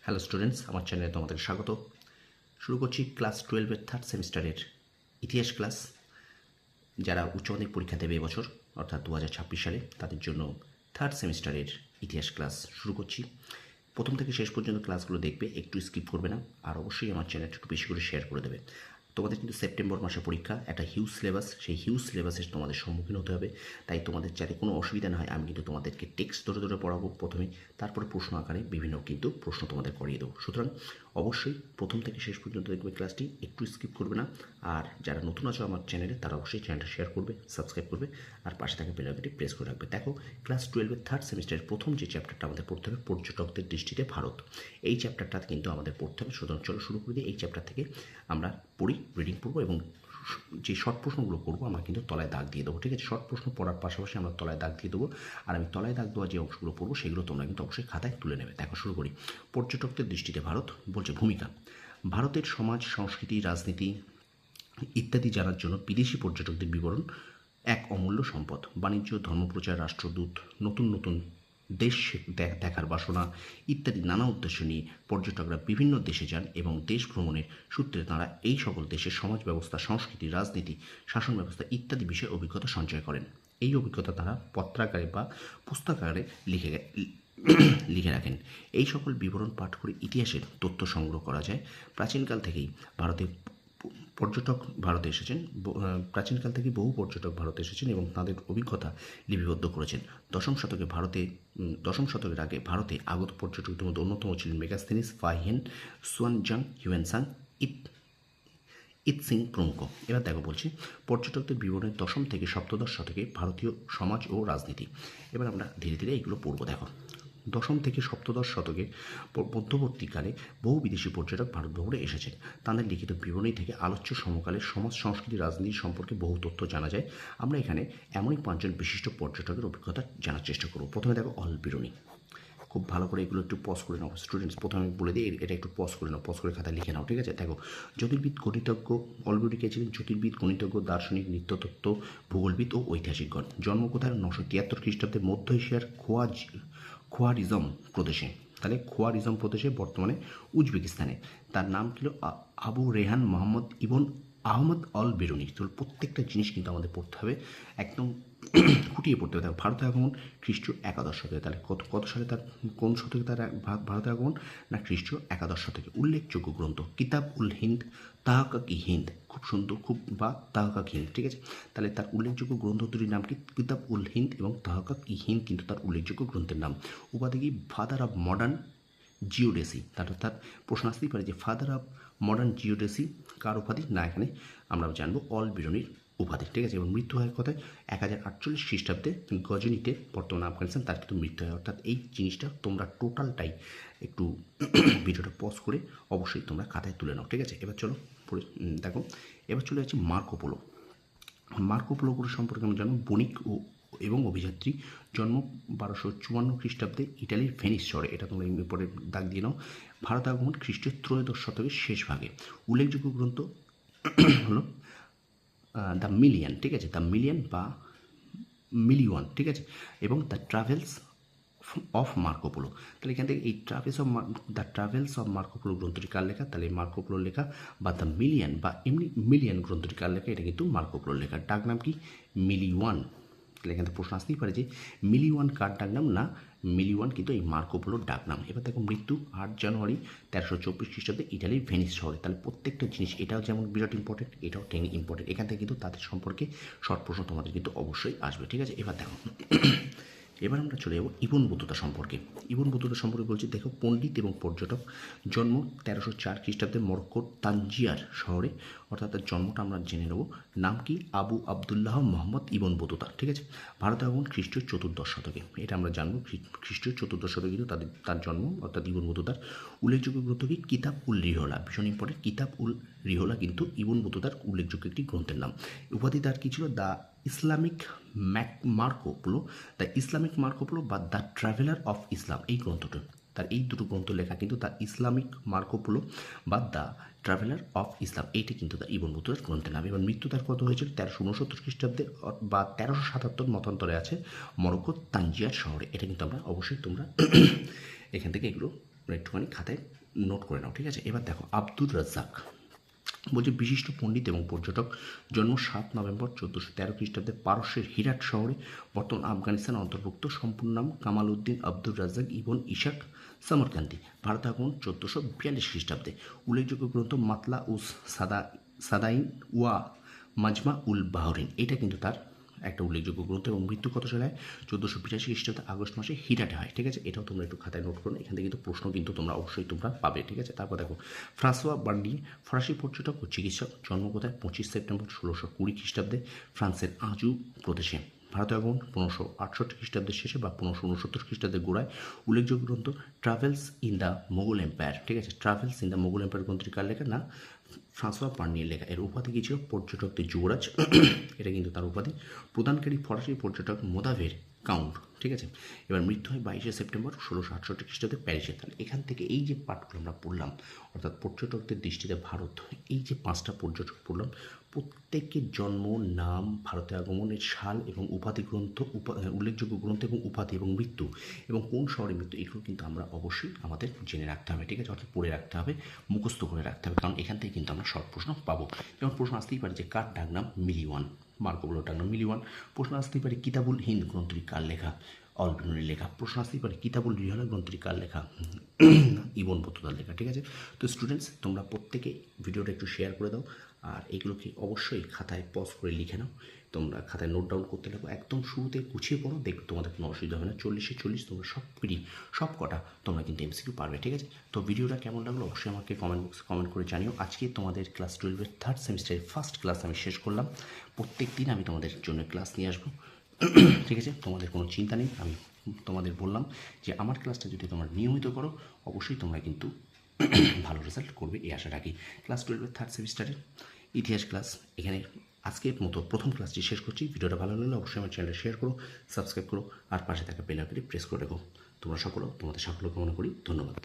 Hello students, আমার চ্যানেলে তোমাদের স্বাগত। শুরু করছি ক্লাস 12-এর থার্ড সেমিস্টারের ইতিহাস ক্লাস। যারা উচ্চ মাধ্যমিক পরীক্ষা দেবে এবছর অর্থাৎ 2026 সালে, তাদের জন্য থার্ড সেমিস্টারের ইতিহাস ক্লাস শুরু করছি। প্রথম থেকে শেষ পর্যন্ত ক্লাসগুলো দেখবে, একটু স্কিপ করবে না, আর অবশ্যই আমার চ্যানেলটা একটু বেশি করে শেয়ার করে দেবে। তোমাদের কিন্তু সেপ্টেম্বর মাসে পরীক্ষা, একটা হিউজ সিলেবাস, সেই হিউজ সিলেবাসের তোমাদের সম্মুখীন হতে হবে। তাই তোমাদের যাতে কোনো অসুবিধা না হয়, আমি কিন্তু তোমাদেরকে টেক্সট ধরে ধরে পড়াবো প্রথমে, তারপরে প্রশ্ন আকারে বিভিন্ন কিন্তু প্রশ্ন তোমাদের করিয়ে দেবো। সুতরাং অবশ্যই প্রথম থেকে শেষ পর্যন্ত দেখবে ক্লাসটি, একটু স্কিপ করবে না। আর যারা নতুন আছো আমার চ্যানেলে, তারা অবশ্যই চ্যানেলটা শেয়ার করবে, সাবস্ক্রাইব করবে, আর পাশে থাকা বেল আইকনটি প্রেস করে রাখবে। দেখো, ক্লাস 12-এর থার্ড সেমিস্টারের প্রথম যে চ্যাপ্টারটা আমাদের পড়তে হবে, পর্যটকদের দৃষ্টিতে ভারত, এই চ্যাপ্টারটা কিন্তু আমাদের পড়তে হবে। সুতরাং চলো শুরু করে দিই। এই চ্যাপ্টার থেকে আমরা রিডিং পড়বো এবং যে শর্ট প্রশ্নগুলো করবো আমরা কিন্তু তলায় দাগ দিয়ে দেবো। ঠিক আছে, শর্ট প্রশ্ন পড়ার পাশাপাশি আমরা তলায় দাগ দিয়ে দেবো। আর আমি তলায় দাগ দেওয়া যে অংশগুলো পড়বো সেগুলো তোমরা কিন্তু অবশ্যই খাতায় তুলে নেবে। দেখো শুরু করি। পর্যটকদের দৃষ্টিতে ভারত বলছে, ভূমিকা। ভারতের সমাজ, সংস্কৃতি, রাজনীতি ইত্যাদি জানার জন্য বিদেশি পর্যটকদের বিবরণ এক অমূল্য সম্পদ। বাণিজ্য, ধর্মপ্রচার, রাষ্ট্রদূত, নতুন নতুন দেশ দেখার বাসনা ইত্যাদি নানা উদ্দেশ্য নিয়ে পর্যটকরা বিভিন্ন দেশে যান এবং দেশ ভ্রমণের সূত্রে তাঁরা এই সকল দেশের সমাজ ব্যবস্থা, সংস্কৃতি, রাজনীতি, শাসন ব্যবস্থা ইত্যাদি বিষয়ে অভিজ্ঞতা সঞ্চয় করেন। এই অভিজ্ঞতা তারা পত্রাকারে বা পুস্তকাকারে লিখে রাখেন। এই সকল বিবরণ পাঠ করে ইতিহাসের তথ্য সংগ্রহ করা যায়। প্রাচীনকাল থেকেই প্রাচীনকাল থেকে বহু পর্যটক ভারতে এসেছেন এবং তাদের অভিজ্ঞতা লিপিবদ্ধ করেছেন। দশম শতকের আগে ভারতে আগত পর্যটকদের মধ্যে অন্যতম ছিলেন মেগাস্থেনিস, ফাহিয়েন, সুয়ানজাং, হিউয়েনসাং, ইৎসিং প্রমুখ। এবার দেখো বলছি, পর্যটকদের বিবরণের দশম থেকে সপ্তদশ শতকে ভারতীয় সমাজ ও রাজনীতি। এবার আমরা ধীরে ধীরে এগুলো পড়বো। দেখো, দশম থেকে সপ্তদশ শতকে মধ্যবর্তীকালে বহু বিদেশি পর্যটক ভারত ভ্রমণে এসেছেন। তাদের লিখিত বিবরণী থেকে আলোচ্য সমকালের সমাজ, সংস্কৃতি, রাজনীতি সম্পর্কে বহু তথ্য জানা যায়। আমরা এখানে এমনই 5জন বিশিষ্ট পর্যটকের অভিজ্ঞতা জানার চেষ্টা করব। প্রথমে দেখো অলবিরুনি। খুব ভালো করে এগুলো একটু পজ করে নাও স্টুডেন্টস। প্রথমে আমি বলে দিই, এটা একটু পজ করে নাও, পজ করে খাতায় লিখে নাও। ঠিক আছে, দেখো, জ্যোতির্বিদ, গণিতজ্ঞ। অলবিরুনি কে ছিলেন? জ্যোতির্বিদ, গণিতজ্ঞ, দার্শনিক, নৃতত্ত্ব, ভূগোলবিদ ও ঐতিহাসিকগণ। জন্ম কোথায়? 973 খ্রিস্টাব্দে মধ্য এশিয়ার খোয়ারিজম প্রদেশে। তাহলে খোয়ারিজম প্রদেশে, বর্তমানে উজবেকিস্তানে। তার নাম ছিল আবু রেহান মোহাম্মদ ইবন আহমদ অল বেরুনি। তো প্রত্যেকটা জিনিস কিন্তু আমাদের পড়তে হবে, একদম খুঁটিয়ে পড়তে হবে। দেখো, ভারতে আগমন খ্রিস্টীয় 11 শতকে। তাহলে কত সালে তার, কোন শতকে তার ভারতে আগমন? না, খ্রিস্টীয় 11 শতকে। উল্লেখযোগ্য গ্রন্থ কিতাব উল হিন্দ, তাহকাক ই হিন্দ। খুব সুন্দর, খুব, বা তাহকাক হিন্দ। ঠিক আছে, তাহলে তার উল্লেখযোগ্য গ্রন্থ দুটির নাম কি? কিতাব উল হিন্দ এবং তাহকাক ই হিন্দ কিন্তু তার উল্লেখযোগ্য গ্রন্থের নাম। উপাধি কি? Father of modern geodesy. তার প্রশ্ন আসতেই পারে যে ফাদার অফ মডার্ন জিওডেসি কার উপাধি? না, এখানে আমরা জানবো অলবিরুনির উপাধি। ঠিক আছে, এবং মৃত্যু হয় কোথায়? 1048 খ্রিস্টাব্দে গজনীতে, বর্তমান আফগানিস্তান, তার কিন্তু মৃত্যু হয়। অর্থাৎ এই জিনিসটা তোমরা টোটালটাই একটু ভিডিওটা পজ করে অবশ্যই তোমরা খাতায় তুলে নাও। ঠিক আছে, এবার চলো দেখো, এবার চলে যাচ্ছি মার্কোপোলো। মার্কোপোলো সম্পর্কে আমরা জানো, বণিক এবং অভিযাত্রী। জন্ম 1254 খ্রিস্টাব্দে ইটালির ভেনিস শহরে। এটা তোমরা পরে দাগ দিয়ে নাও। ভারত আগমন খ্রিস্টীয় ত্রয়োদশ শতকের শেষ ভাগে। উল্লেখযোগ্য গ্রন্থ হলো দ্য মিলিয়ন। ঠিক আছে, দ্য মিলিয়ন বা মিলিয়ন। ঠিক আছে, এবং দ্য ট্রাভেলস অফ মার্কোপোলো। তাহলে এখান থেকে এই দ্য ট্রাভেলস অফ মার্কোপোলো গ্রন্থটি কার লেখা? তাহলে মার্কোপোলোর লেখা। বা দ্য মিলিয়ন বা এমনি মিলিয়ন গ্রন্থটি কার লেখা? এটা কিন্তু মার্কোপোলোর লেখা। ডাক নাম কি? মিলিওয়ান। তাহলে এখান থেকে প্রশ্ন আসতেই পারে যে মিলিওয়ান কার ডাক নাম? না, মিলিওয়ান কিন্তু এই মার্কোপোলোর ডাক নাম। এবার দেখো, মৃত্যু 8 জানুয়ারি 1324 খ্রিস্টাব্দে ইটালির ভেনিস শহরে। তাহলে প্রত্যেকটা জিনিস, এটাও যেমন বিরাট ইম্পর্টেন্ট, এটাও টেনে ইম্পর্টেন্ট। এখান থেকে কিন্তু তাদের সম্পর্কে শর্ট প্রশ্ন তোমাদের কিন্তু অবশ্যই আসবে। ঠিক আছে, এবার দেখো, এবার আমরা চলে যাবো ইবন বতুতা সম্পর্কে। ইবন বতুতা সম্পর্কে বলছি, দেখো, পণ্ডিত এবং পর্যটক। জন্ম 1304 খ্রিস্টাব্দে মরক্কোর তানজিয়ার শহরে। অর্থাৎ তার জন্মটা আমরা জেনে নেব। নাম কি? Abu Abdullah Mohammad Ibn Battuta. ঠিক আছে, ভারতে আগমন খ্রিস্টীয় 14 শতকে। এটা আমরা জানবো, খ্রিস্টীয় 14 শতকে কিন্তু তার জন্ম, অর্থাৎ ইবন বতুতার। উল্লেখযোগ্য গ্রন্থ কি? কিতাব উল রিহলা। ভীষণ ইম্পর্টেন্ট, কিতাব উল রিহলা কিন্তু ইবন বতুতার উল্লেখযোগ্য একটি গ্রন্থের নাম। উপাধি তার কি ছিল? The Islamic Marco Polo, the Islamic Marco Polo বা দ্য ট্রাভেলার অফ ইসলাম। এই গ্রন্থটা, তার এই দুটো গ্রন্থ লেখা কিন্তু দ্য ইসলামিক মার্কোপোলো বা দ্য ট্রাভেলার অফ ইসলাম। এইটি কিন্তু দ্য ইবন বতুতার গ্রন্থের নাম। এবং মৃত্যু তার কত হয়েছিল? 1369 খ্রিস্টাব্দে বা 1377 মতান্তরে আছে, মরক্কোর তানজিয়ার শহরে। এটা কিন্তু আমরা অবশ্যই, তোমরা এখান থেকে এগুলো তোমরা একটুখানি খাতায় নোট করে নাও, ঠিক আছে। এবার দেখো আব্দুর রাজ্জাক বলছে বিশিষ্ট পণ্ডিত এবং পর্যটক, জন্ম 7 নভেম্বর 1413 খ্রিস্টাব্দে পারস্যের হিরাট শহরে, বর্তমান আফগানিস্তান অন্তর্ভুক্ত। সম্পূর্ণ নাম কামাল উদ্দিন আব্দুর রাজ্জাক ইবন ইশাক সামরকান্দি। ভারত আগমন 1442 খ্রিস্টাব্দে। উল্লেখযোগ্য গ্রন্থ মাতলা উস সাদাইন ওয়া মাজমা উল বাহরিন, এটা কিন্তু তার একটা উল্লেখযোগ্য গ্রন্থ। এবং মৃত্যু কত সালে? 1485 খ্রিস্টাব্দে আগস্ট মাসে হিরাটে হয়, ঠিক আছে। এটাও তোমরা একটু খাতায় নোট করো, এখান থেকে কিন্তু প্রশ্ন কিন্তু তোমরা অবশ্যই তোমরা পাবে, ঠিক আছে। তারপর দেখো ফ্রাঁসোয়া বার্নিয়ে, ফরাসি পর্যটক ও চিকিৎসক, জন্ম কোথায়? 25 সেপ্টেম্বর 1620 খ্রিস্টাব্দে ফ্রান্সের আজু প্রদেশে। ভারত আগমন 1568 খ্রিস্টাব্দের শেষে বা 1569 খ্রিস্টাব্দের গোড়ায়। উল্লেখযোগ্য গ্রন্থ travels in the Mughal empire, ঠিক আছে। Travels in the Mughal empire গ্রন্থটি কার লেখা? না, ফ্রাঁসোয়া বার্নিয়ের লেখা। এর উপাধি কী ছিল? পর্যটকদের যুবরাজ, এটা কিন্তু তার উপাধি। প্রদানকারী ফরাসি পর্যটক মোদাভের কাউন্ট, ঠিক আছে। এবার মৃত্যু হয় 22 সেপ্টেম্বর 1668 খ্রিস্টাব্দে প্যারিসে। তাহলে এখান থেকে এই যে পাঠগুলো আমরা পড়লাম, অর্থাৎ পর্যটকদের দৃষ্টিতে ভারত, এই যে 5টা পর্যটক পড়লাম, প্রত্যেকের জন্ম, নাম, ভারতে আগমনের সাল এবং উপাধি গ্রন্থ, উল্লেখযোগ্য গ্রন্থ এবং উপাধি এবং মৃত্যু এবং কোন শহরে মৃত্যু, এগুলো কিন্তু আমরা অবশ্যই আমাদের জেনে রাখতে হবে, ঠিক আছে। অর্থাৎ পড়ে রাখতে হবে, মুখস্থ করে রাখতে হবে, কারণ এখান থেকে কিন্তু আমরা শর্ট প্রশ্ন পাবো। যেমন প্রশ্ন আসতেই পারে যে কার ডাকনাম মিলিওয়ান, মার্কো পোলোর ডাকনাম মিলিওয়ান। প্রশ্ন আসতেই পারে কিতাবুল হিন্দ গ্রন্থটি কার লেখা? অলবিনের লেখা। প্রশ্ন আসতেই পারে কিতাবুল রিহালা গ্রন্থটি কার লেখা? ইবন বতুতার লেখা, ঠিক আছে। তো স্টুডেন্টস, তোমরা প্রত্যেকে ভিডিওটা একটু শেয়ার করে দাও, আর এগুলোকে অবশ্যই খাতায় পজ করে লিখে নাও, তোমরা খাতায় নোট ডাউন করতে লাগো। একদম শুরুতে গুছিয়ে পড়ো, দেখবে তোমাদের কোনো অসুবিধা হবে না। 40-এ 40 তোমরা সব কটা তোমরা কিন্তু এমসিকিউ পারবে, ঠিক আছে। তো ভিডিওটা কেমন লাগলো অবশ্যই আমাকে কমেন্ট বক্সে কমেন্ট করে জানিও। আজকে তোমাদের ক্লাস 12-এর 3rd সেমিস্টারের ফার্স্ট ক্লাস আমি শেষ করলাম। প্রত্যেক দিন আমি তোমাদের জন্য ক্লাস নিয়ে আসবো, ঠিক আছে। তোমাদের কোনো চিন্তা নেই, আমি তোমাদের বললাম যে আমার ক্লাসটা যদি তোমরা নিয়মিত করো, অবশ্যই তোমরা কিন্তু ভালো রেজাল্ট করবে, এই আশা রাখি। ক্লাস 12-এর 3rd সেমিস্টারের ইতিহাস ক্লাস এখানে আজকের মতো প্রথম ক্লাসটি শেষ করছি। ভিডিওটা ভালো লাগলে অবশ্যই আমার চ্যানেলটা শেয়ার করো, সাবস্ক্রাইব করো, আর পাশে থাকা বেল আইকনটি প্রেস করে রাখো। তোমরা সকলেও তোমাদের সাফল্য কামনা করি। ধন্যবাদ।